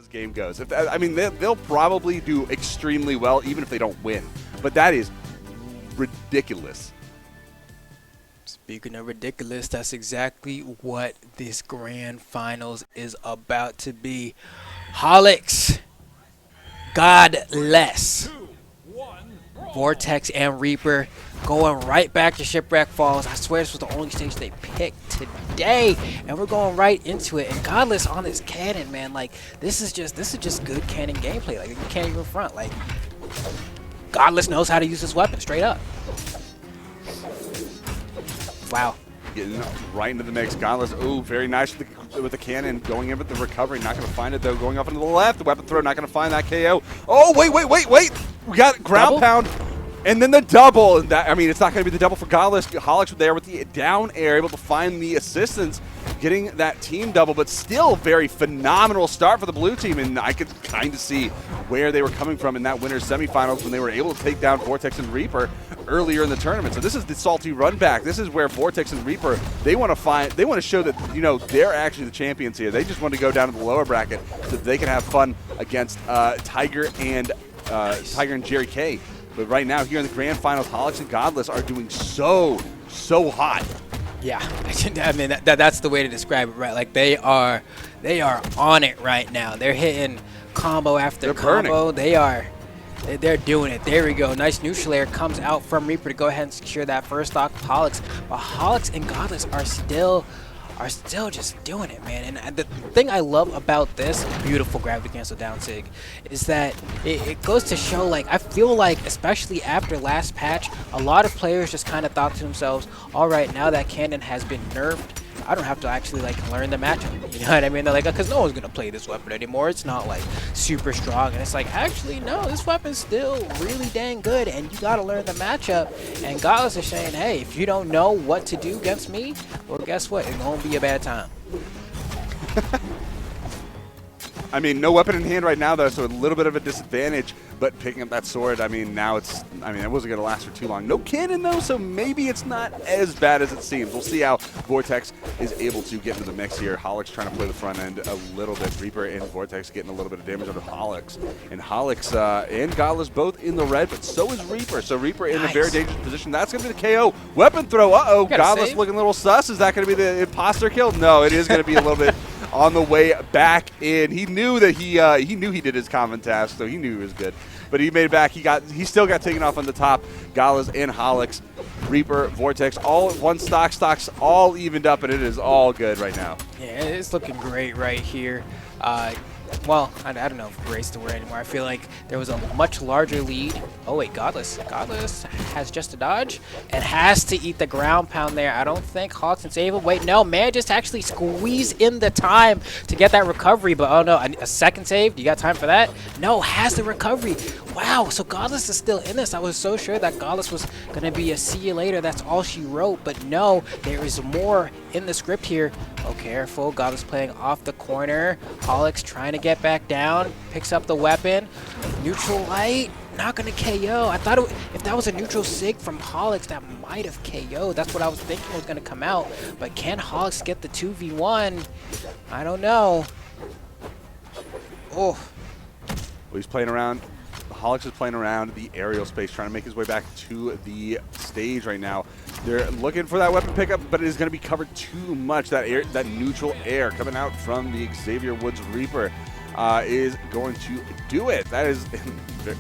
this game goes. I mean, they'll probably do extremely well, even if they don't win. But that is ridiculous. Speaking of ridiculous, that's exactly what this grand finals is about to be. Holox, Godless, Vortex, and Reaper going right back to Shipwreck Falls. I swear this was the only stage they picked today, and we're going right into it. And Godless on this cannon, man, like this is just good cannon gameplay. Like you can't even front. Like Godless knows how to use this weapon straight up. Wow. Getting right into the mix. Godless, ooh, very nice with the cannon. Going in with the recovery. Not going to find it, though. Going off into the left. The weapon throw, not going to find that KO. Oh, wait. We got ground pound. And then the double. And that, I mean, it's not going to be the double for Godless. Holox there with the down air, able to find the assistance, getting that team double, but still very phenomenal start for the blue team. And I could kind of see where they were coming from in that winner's semifinals when they were able to take down Vortex and Reaper earlier in the tournament. So this is the salty run back. This is where Vortex and Reaper, they want to show that, you know, they're actually the champions here. They just want to go down to the lower bracket so that they can have fun against Tiger and Jerry K. But right now, here in the grand finals, Holox and Godless are doing so hot. Yeah, I mean that's the way to describe it, right? Like they are on it right now. They're hitting combo after combo. Burning. They're doing it. There we go. Nice neutral air comes out from Reaper to go ahead and secure that first stock of Holox. But Holox and Godless are still just doing it, man. And the thing I love about this beautiful gravity cancel down sig is that it goes to show, like, I feel like, especially after last patch, a lot of players just kind of thought to themselves, all right, now that cannon has been nerfed, I don't have to actually like learn the matchup. You know what I mean? They're like, because no one's gonna play this weapon anymore. It's not like super strong. And it's like, actually, no, this weapon's still really dang good, and you gotta learn the matchup. And Godless is saying, hey, if you don't know what to do against me, well, guess what? It's gonna be a bad time. I mean, no weapon in hand right now, though, so a little bit of a disadvantage. But picking up that sword, I mean, now it wasn't going to last for too long. No cannon, though, so maybe it's not as bad as it seems. We'll see how Vortex is able to get into the mix here. Holox trying to play the front end a little bit. Reaper and Vortex getting a little bit of damage onto Holox. And Holox and Godless both in the red, but so is Reaper. So Reaper in a very dangerous position. That's going to be the KO. Weapon throw, uh-oh. Godless looking a little sus. Is that going to be the imposter kill? No, it is going to be a little bit on the way back in. He knew that he knew he did his common task, so he knew he was good. But he made it back. He still got taken off on the top. Godless and Holox, Reaper, Vortex, all one stocks all evened up, and it is all good right now. Yeah, it's looking great right here. Well, I don't know if great's the word anymore. I feel like there was a much larger lead. Oh wait, Godless has just a dodge and has to eat the ground pound there. I don't think Holox can save him. Wait, no, man, just actually squeeze in the time to get that recovery. But oh no, a second save. You got time for that? No, has the recovery. Wow, so Godless is still in this. I was so sure that Godless was gonna be a see you later. That's all she wrote. But no, there is more in the script here. Oh, careful. Godless playing off the corner. Holox trying to get back down. Picks up the weapon. Neutral light. Not going to KO. I thought if that was a neutral sig from Holox, that might have KO'd. That's what I was thinking was going to come out. But can Holox get the 2v1? I don't know. Oh. Well, he's playing around. Holox is playing around the aerial space, trying to make his way back to the stage right now. They're looking for that weapon pickup, but it is going to be covered too much. That neutral air coming out from the Xavier Woods Reaper is going to do it. That is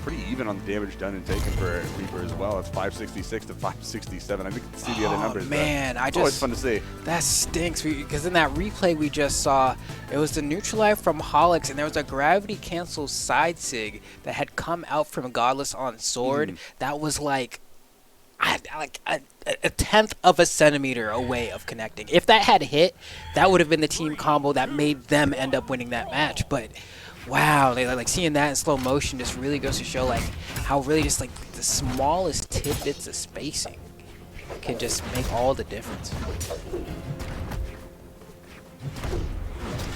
pretty even on the damage done and taken for Reaper as well. It's 566 to 567. I think you can see the other numbers. Man, it's always fun to see. That stinks because in that replay we just saw, it was the neutral air from Holox, and there was a gravity cancel side sig that had come out from Godless on sword. That was like a tenth of a centimeter away of connecting. If that had hit, that would have been the team combo that made them end up winning that match. But wow, like seeing that in slow motion just really goes to show like how really just like the smallest tidbits of spacing can just make all the difference.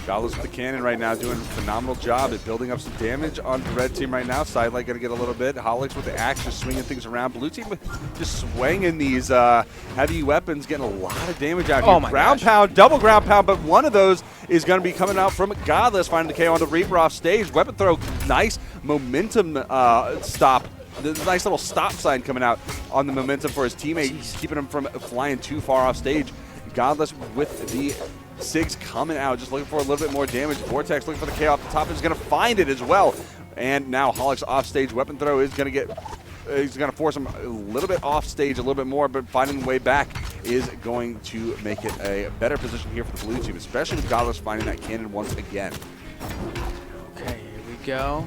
Godless with the cannon right now doing a phenomenal job at building up some damage on the red team right now. Sidelight going to get a little bit. Holox with the axe just swinging things around. Blue team just swinging these heavy weapons, getting a lot of damage out here. Ground pound, double ground pound, but one of those is going to be coming out from Godless, finding the KO on the Reaper off stage. Weapon throw, nice momentum stop. The nice little stop sign coming out on the momentum for his teammate, keeping him from flying too far off stage. Godless with the Sigs coming out, just looking for a little bit more damage. Vortex looking for the KO off the top, is going to find it as well. And now Holox off stage. Weapon throw is going to get, he's going to force him a little bit off stage, a little bit more, but finding the way back is going to make it a better position here for the blue team, especially with Godless finding that cannon once again. Okay, here we go.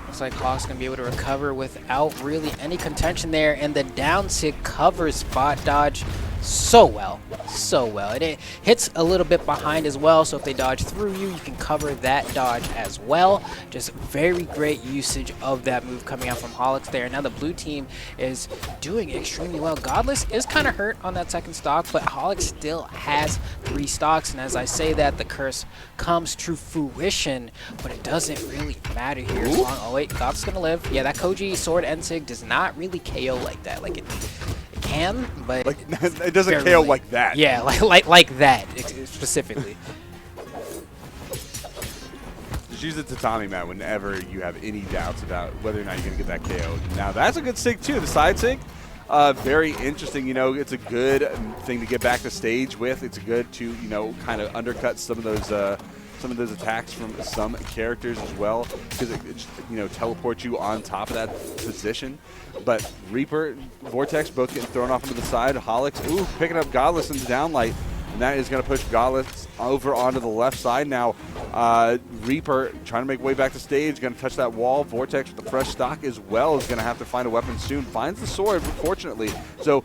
Looks like Hawk's going to be able to recover without really any contention there, and the down sig covers spot dodge so well, so well. And it hits a little bit behind as well, so if they dodge through you, you can cover that dodge as well. Just very great usage of that move coming out from Holox there. Now the blue team is doing extremely well. Godless is kind of hurt on that second stock, but Holox still has 3 stocks, and as I say that, the curse comes to fruition, but it doesn't really matter here. As long, oh wait, Godless is gonna live. Yeah, that Koji sword Ensig does not really KO like that. Like it can, but like, it doesn't KO like that. Yeah, like that specifically. Just use the tatami mat whenever you have any doubts about whether or not you're going to get that KO. Now that's a good sig too. The side sig, very interesting. You know, it's a good thing to get back to stage with. It's good to, you know, kind of undercut some of those attacks from some characters as well, because it just, you know, teleports you on top of that position. But Reaper, Vortex both getting thrown off into the side. Holox, ooh, picking up Godless into downlight, and that is going to push Godless over onto the left side now. Reaper trying to make way back to stage, going to touch that wall. Vortex with the fresh stock as well is going to have to find a weapon soon. Finds the sword, fortunately. So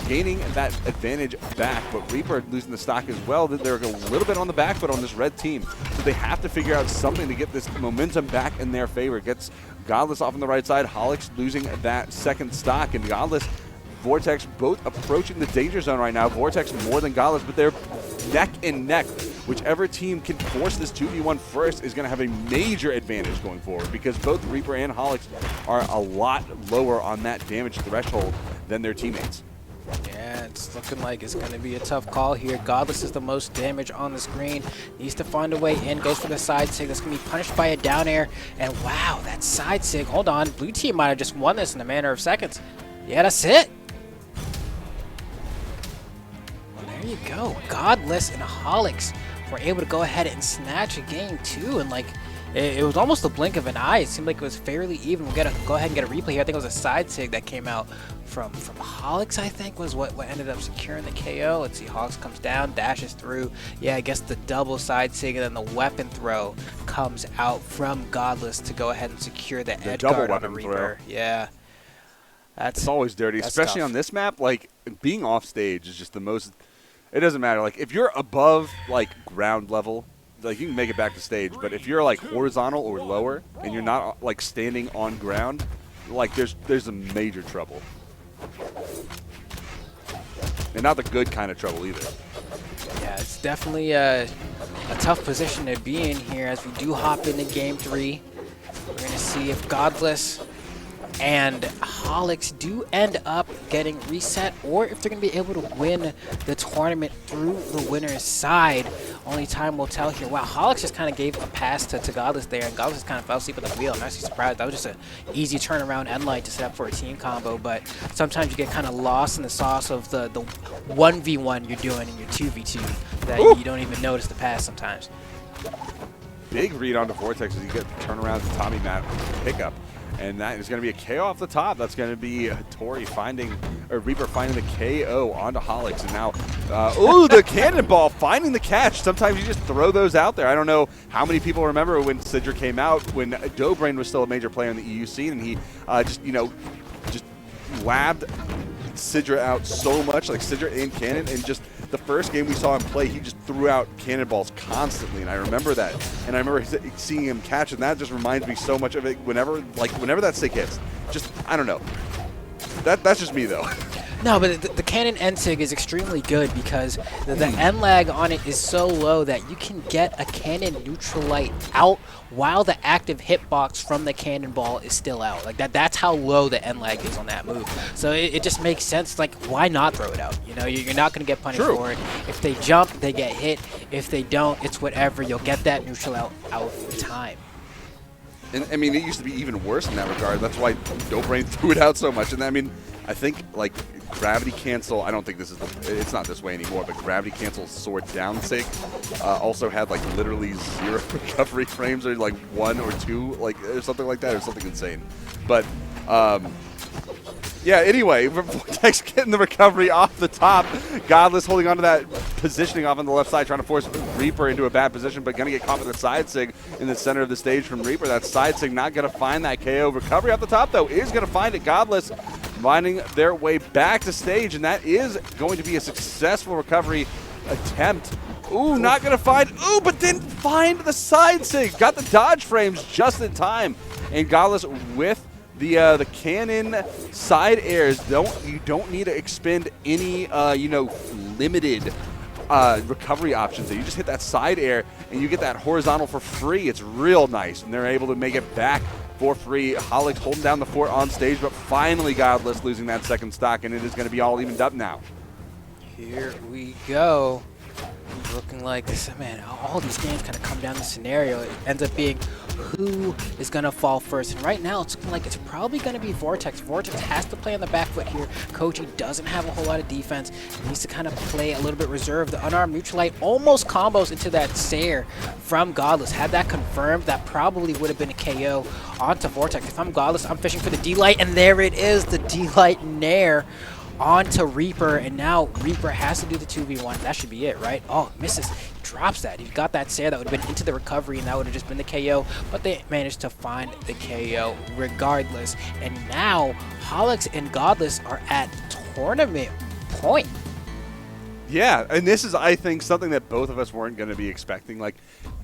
gaining that advantage back, but Reaper losing the stock as well. They're a little bit on the back foot on this red team. So they have to figure out something to get this momentum back in their favor. Gets Godless off on the right side. Holox losing that second stock, and Godless, Vortex both approaching the danger zone right now. Vortex more than Godless, but they're neck and neck. Whichever team can force this 2v1 first is going to have a major advantage going forward, because both Reaper and Holox are a lot lower on that damage threshold than their teammates. Yeah, it's looking like it's going to be a tough call here. Godless is the most damage on the screen. Needs to find a way in. Goes for the side sig. That's going to be punished by a down air. And wow, that side sig. Hold on. Blue team might have just won this in a matter of seconds. Yeah, that's it. Well, there you go. Godless and Holox were able to go ahead and snatch a game too. And like, it was almost a blink of an eye. It seemed like it was fairly even. We'll go ahead and get a replay here. I think it was a side sig that came out from Holox, I think, was what ended up securing the KO. Let's see, Holox comes down, dashes through. Yeah, I guess the double side sig, and then the weapon throw comes out from Godless to go ahead and secure the edge guard on the Reaper. Yeah. It's always dirty, especially on this map. Like, being off stage is just the most, it doesn't matter. Like, if you're above, like, ground level, like, you can make it back to stage, but if you're like horizontal or lower and you're not like standing on ground, like there's a major trouble. And not the good kind of trouble either. Yeah, it's definitely a tough position to be in here as we do hop into game 3. We're going to see if Godless and Holox do end up getting reset, or if they're going to be able to win the tournament through the winner's side. Only time will tell here. Wow, Holox just kind of gave a pass to Godless there, and Godless kind of fell asleep at the wheel. I'm actually surprised. That was just an easy turnaround end light to set up for a team combo, but sometimes you get kind of lost in the sauce of the 1v1 you're doing in your 2v2 that you don't even notice the pass sometimes. Big read onto Vortex as you get the turnaround to Tommy Matt pickup. And that is going to be a KO off the top. That's going to be Tori finding, or Reaper finding the KO onto Holox. And now, the cannonball finding the catch. Sometimes you just throw those out there. I don't know how many people remember when Sidra came out, when Dobrain was still a major player in the EU scene, and he just labbed Sidra out so much, like Sidra and Cannon, and just the first game we saw him play, he just threw out cannonballs constantly, and I remember that. And I remember seeing him catch, and that just reminds me so much of it whenever that stick hits. Just, I don't know. That's just me, though. No, but the cannon NSIG is extremely good because the end lag on it is so low that you can get a cannon neutral light out while the active hitbox from the cannonball is still out. Like that's how low the end lag is on that move. So it just makes sense. Like, why not throw it out? You know, you're not going to get punished for it. If they jump, they get hit. If they don't, it's whatever. You'll get that neutral out in time. And I mean, it used to be even worse in that regard. That's why Dobrain threw it out so much. And I mean, I think like gravity cancel. I don't think this is it's not this way anymore. But gravity cancel sword down sig also had like literally 0 recovery frames, or like 1 or 2, like or something like that, or something insane. But yeah, anyway, Vortex getting the recovery off the top. Godless holding on to that positioning off on the left side, trying to force Reaper into a bad position, but going to get caught with a side sig in the center of the stage from Reaper. That side sig not going to find that KO. Recovery off the top, though, is going to find it. Godless finding their way back to stage, and that is going to be a successful recovery attempt. Ooh, not going to find. Ooh, but didn't find the side sig. Got the dodge frames just in time. And Godless with the cannon side airs. You don't need to expend any you know, limited recovery options. You just hit that side air and you get that horizontal for free. It's real nice, and they're able to make it back for free. Holox holding down the fort on stage, but finally Godless losing that second stock, and it is going to be all evened up now. Here we go. Looking like this, man, all these games kind of come down to scenario. It ends up being who is going to fall first. And right now, it's looking like it's probably going to be Vortex. Vortex has to play on the back foot here. Koji doesn't have a whole lot of defense. He needs to kind of play a little bit reserved. The unarmed neutral light almost combos into that Sayer from Godless. Had that confirmed, that probably would have been a KO onto Vortex. If I'm Godless, I'm fishing for the D-Light, and there it is, the D-Light Nair onto Reaper, and now Reaper has to do the 2v1. That should be it, right? Oh, misses. He drops that. He got that Sayer that would have been into the recovery, and that would have just been the KO, but they managed to find the KO regardless. And now Holox and Godless are at tournament point. Yeah, and this is, I think, something that both of us weren't going to be expecting. Like,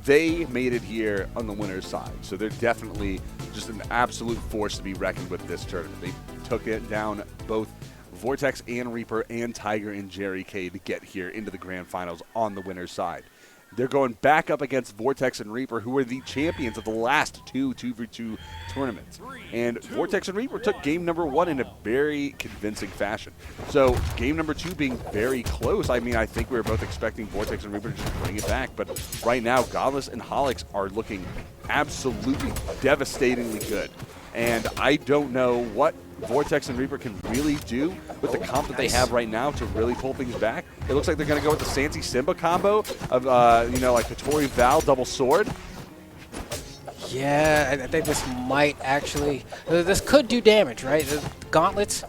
they made it here on the winner's side, so they're definitely just an absolute force to be reckoned with this tournament. They took it down both Vortex and Reaper and Tiger and Jerry K to get here into the grand finals on the winner's side. They're going back up against Vortex and Reaper, who were the champions of the last 2-2v2 tournaments. And Vortex and Reaper took game number 1 in a very convincing fashion. So game number 2 being very close. I mean, I think we were both expecting Vortex and Reaper to just bring it back. But right now, Godless and Holox are looking absolutely devastatingly good. And I don't know what Vortex and Reaper can really do with the comp that they have right now to really pull things back. It looks like they're going to go with the Sansi Simba combo of, you know, like Hattori Val double sword. Yeah, I think this might actually, this could do damage, right? The gauntlets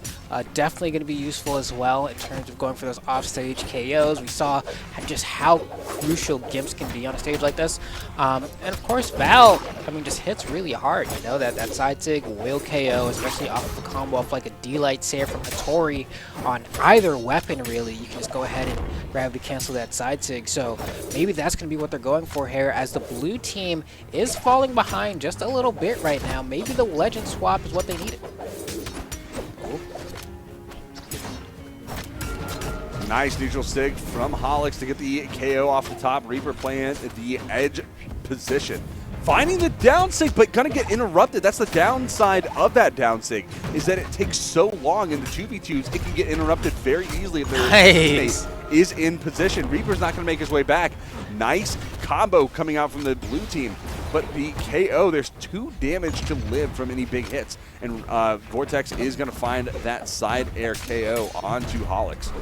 definitely going to be useful as well in terms of going for those offstage KOs. We saw just how crucial Gimps can be on a stage like this. And of course, Val, I mean, just hits really hard. You know, that side sig will KO, especially off of a combo off like a D-Light Sayer from Hattori on either weapon, really. You can just go ahead and gravity cancel that side sig. So maybe that's going to be what they're going for here, as the blue team is falling behind just a little bit right now. Maybe the legend swap is what they needed. Nice neutral sig from Holox to get the KO off the top. Reaper playing the edge position. Finding the down sig, but gonna get interrupted. That's the downside of that down sig, is that it takes so long in the 2v2s, it can get interrupted very easily if their teammate is in position. Reaper's not gonna make his way back. Nice combo coming out from the blue team. But the KO, there's 2 damage to live from any big hits. And Vortex is going to find that side air KO onto Holox.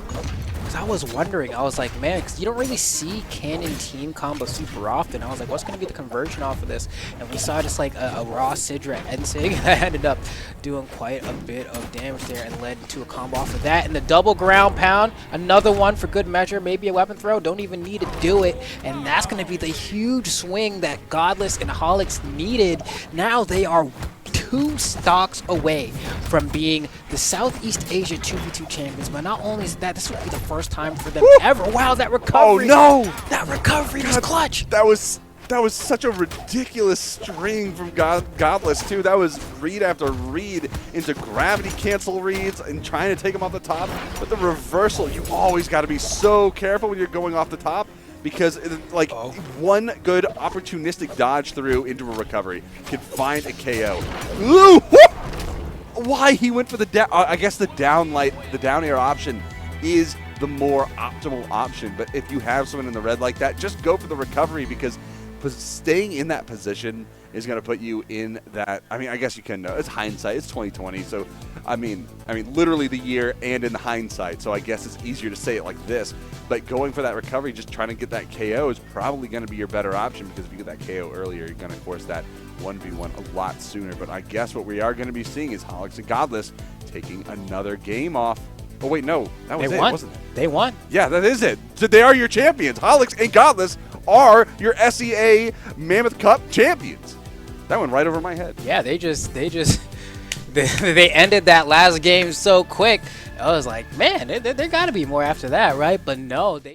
Because I was wondering, I was like, man, because you don't really see cannon team combo super often. I was like, what's going to be the conversion off of this? And we saw just like a raw Sidra Ensig that ended up doing quite a bit of damage there and led to a combo off of that. And the double ground pound, another one for good measure, maybe a weapon throw, don't even need to do it. And that's going to be the huge swing that Godless and Holox needed. Now they are 2 stocks away from being the Southeast Asia 2v2 champions. But not only is that, this would be the first time for them ever. Wow, that recovery. Oh no! That recovery was clutch. That was That was such a ridiculous string from Godless, too. That was read after read into gravity cancel reads and trying to take him off the top. But the reversal, you always got to be so careful when you're going off the top because, like, one good opportunistic dodge through into a recovery can find a KO. Ooh! Why he went for the down? I guess the down air option is the more optimal option. But if you have someone in the red like that, just go for the recovery because staying in that position is going to put you in that. I mean, I guess you can know. It's hindsight. It's 2020. So, I mean, literally the year and in the hindsight. So I guess it's easier to say it like this. But going for that recovery, just trying to get that KO is probably going to be your better option because if you get that KO earlier, you're going to force that 1v1 a lot sooner. But I guess what we are going to be seeing is Holox and Godless taking another game off. Oh, wait, no. That was it, wasn't it? They won. Yeah, that is it. So they are your champions. Holox and Godless are your SEA Mammoth Cup champions. That went right over my head. Yeah, they ended that last game so quick. I was like, man, there got to be more after that, right? But no, they